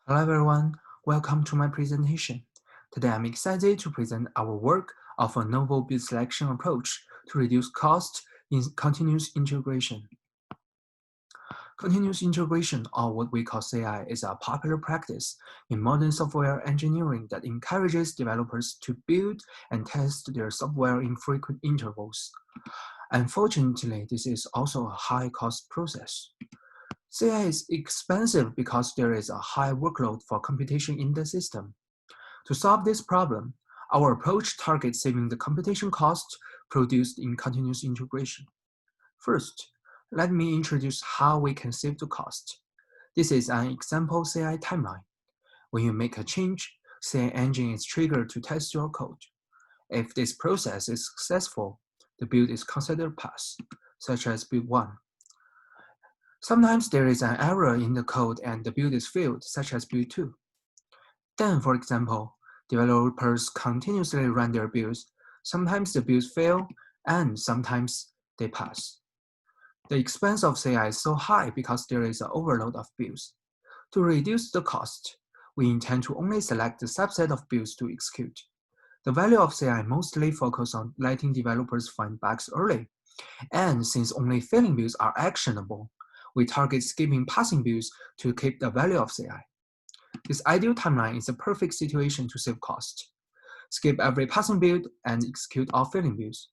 Hello everyone, welcome to my presentation. Today I'm excited to present our work of a novel build selection approach to reduce cost in continuous integration. Continuous integration, or what we call CI, is a popular practice in modern software engineering that encourages developers to build and test their software in frequent intervals. Unfortunately, this is also a high-cost process. CI is expensive because there is a high workload for computation in the system. To solve this problem, our approach targets saving the computation cost produced in continuous integration. First, let me introduce how we can save the cost. This is an example CI timeline. When you make a change, CI engine is triggered to test your code. If this process is successful, the build is considered pass, such as build 1. Sometimes there is an error in the code and the build is failed, such as build 2. Then, for example, developers continuously run their builds. Sometimes the builds fail, and sometimes they pass. The expense of CI is so high because there is an overload of builds. To reduce the cost, we intend to only select the subset of builds to execute. The value of CI mostly focuses on letting developers find bugs early, and since only failing builds are actionable, we target skipping passing builds to keep the value of CI. This ideal timeline is a perfect situation to save cost. Skip every passing build and execute all failing builds.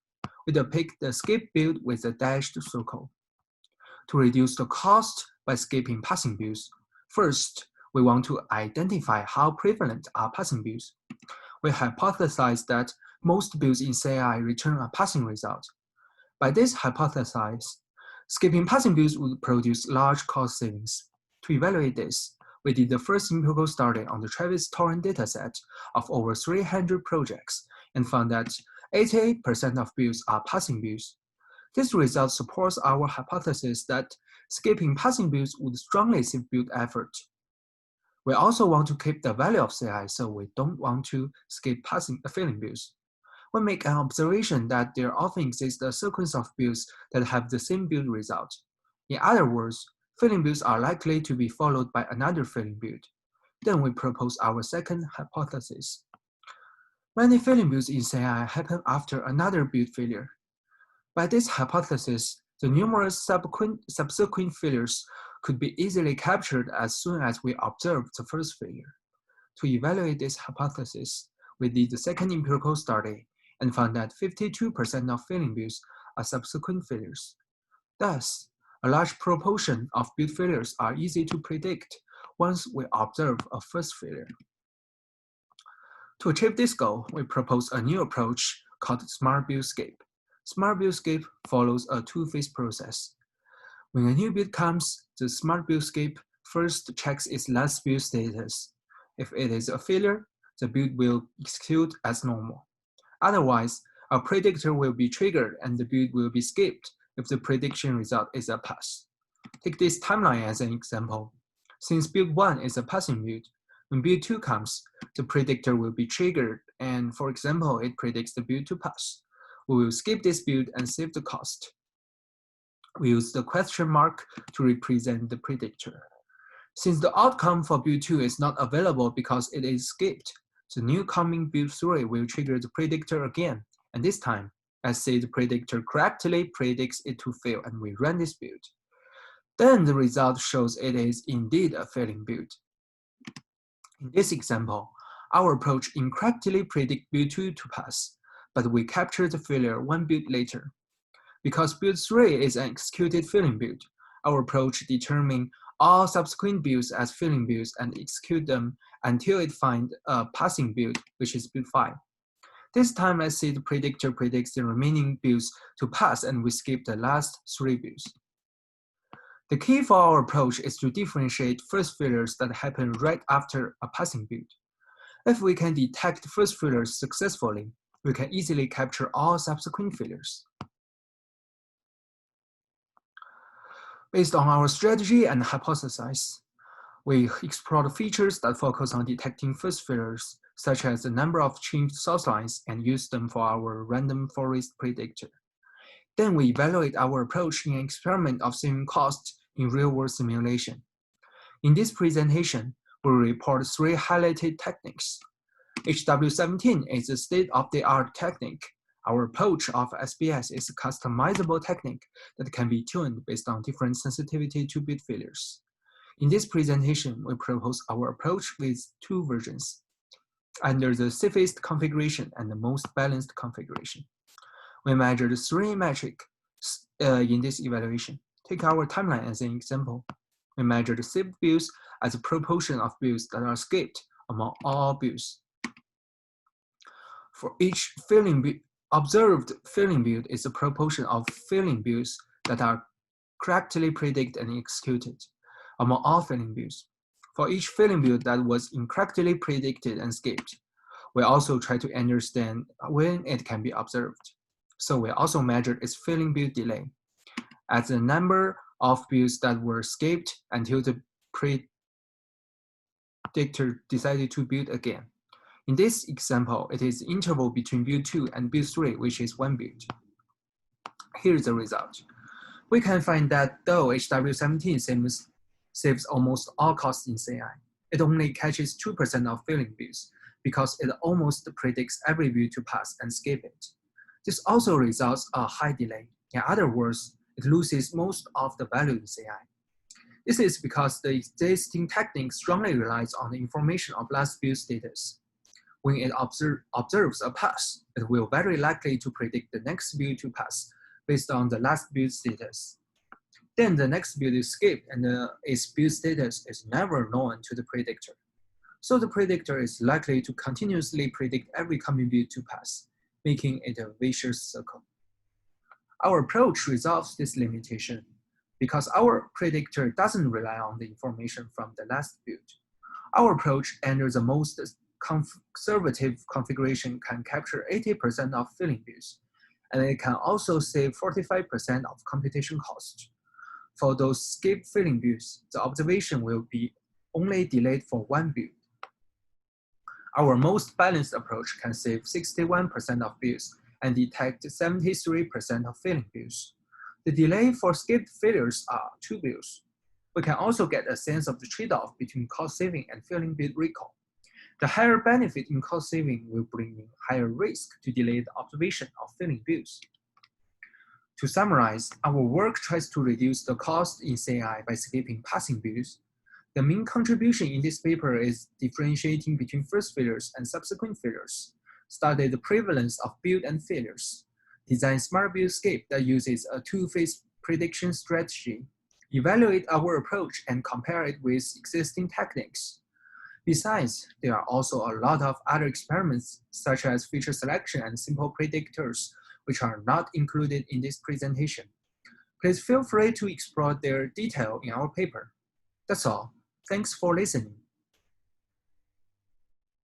We depict the skip build with a dashed circle. To reduce the cost by skipping passing builds, first, we want to identify how prevalent are passing builds. We hypothesize that most builds in CI return a passing result. By this hypothesis, skipping passing builds would produce large cost savings. To evaluate this, we did the first empirical study on the Travis torrent dataset of over 300 projects and found that 88% of builds are passing builds. This result supports our hypothesis that skipping passing builds would strongly save build effort. We also want to keep the value of CI, so we don't want to skip failing builds. We make an observation that there often exists a sequence of builds that have the same build result. In other words, failing builds are likely to be followed by another failing build. Then we propose our second hypothesis. Many failing builds in CI happen after another build failure. By this hypothesis, the numerous subsequent failures could be easily captured as soon as we observe the first failure. To evaluate this hypothesis, we did the second empirical study and found that 52% of failing builds are subsequent failures. Thus, a large proportion of build failures are easy to predict once we observe a first failure. To achieve this goal, we propose a new approach called Smart Build Skip. Smart Build Skip follows a two-phase process. When a new build comes, the Smart Build Skip first checks its last build status. If it is a failure, the build will execute as normal. Otherwise, a predictor will be triggered and the build will be skipped if the prediction result is a pass. Take this timeline as an example. Since build 1 is a passing build, when build 2 comes, the predictor will be triggered and, for example, it predicts the build to pass. We will skip this build and save the cost. We use the question mark to represent the predictor. Since the outcome for build 2 is not available because it is skipped, the new coming build 3 will trigger the predictor again, and this time, let's say the predictor correctly predicts it to fail and we run this build. Then the result shows it is indeed a failing build. In this example, our approach incorrectly predicts build 2 to pass, but we capture the failure one build later. Because build 3 is an executed failing build, our approach determines all subsequent builds as failing builds and execute them until it finds a passing build, which is build 5. This time, let's say the predictor predicts the remaining builds to pass and we skip the last 3 builds. The key for our approach is to differentiate first failures that happen right after a passing build. If we can detect first failures successfully, we can easily capture all subsequent failures. Based on our strategy and hypothesis, we explored features that focus on detecting first failures, such as the number of changed source lines, and use them for our random forest predictor. Then we evaluate our approach in an experiment of saving costs in real-world simulation. In this presentation, we report 3 highlighted techniques. HW17 is a state-of-the-art technique. Our approach of SBS is a customizable technique that can be tuned based on different sensitivity to build failures. In this presentation, we propose our approach with 2 versions, under the safest configuration and the most balanced configuration. We measured 3 metrics in this evaluation. Take our timeline as an example. We measured saved builds as a proportion of builds that are skipped among all builds. For each observed failing build is a proportion of failing builds that are correctly predicted and executed among all failing builds. For each failing build that was incorrectly predicted and skipped, we also try to understand when it can be observed. So we also measured its failing build delay as the number of builds that were skipped until the predictor decided to build again. In this example, it is the interval between build 2 and build 3, which is 1 build. Here's the result. We can find that though HW17 saves almost all costs in CI, it only catches 2% of failing builds because it almost predicts every build to pass and skip it. This also results a high delay. In other words, it loses most of the value in CI. This is because the existing technique strongly relies on the information of last build status. When it observes a pass, it will very likely to predict the next build to pass based on the last build status. Then the next build is skipped and its build status is never known to the predictor. So the predictor is likely to continuously predict every coming build to pass, making it a vicious circle. Our approach resolves this limitation because our predictor doesn't rely on the information from the last build. Our approach under the most conservative configuration can capture 80% of failing builds, and it can also save 45% of computation cost. For those skipped failing builds, the observation will be only delayed for 1 build. Our most balanced approach can save 61% of builds and detect 73% of failing builds. The delay for skipped failures are 2 builds. We can also get a sense of the trade-off between cost saving and failing build recall. The higher benefit in cost saving will bring in higher risk to delay the observation of failing builds. To summarize, our work tries to reduce the cost in CI by skipping passing builds. The main contribution in this paper is differentiating between first failures and subsequent failures, study the prevalence of build and failures, design smart build skip that uses a 2-phase prediction strategy, evaluate our approach and compare it with existing techniques. Besides, there are also a lot of other experiments, such as feature selection and simple predictors, which are not included in this presentation. Please feel free to explore their detail in our paper. That's all. Thanks for listening.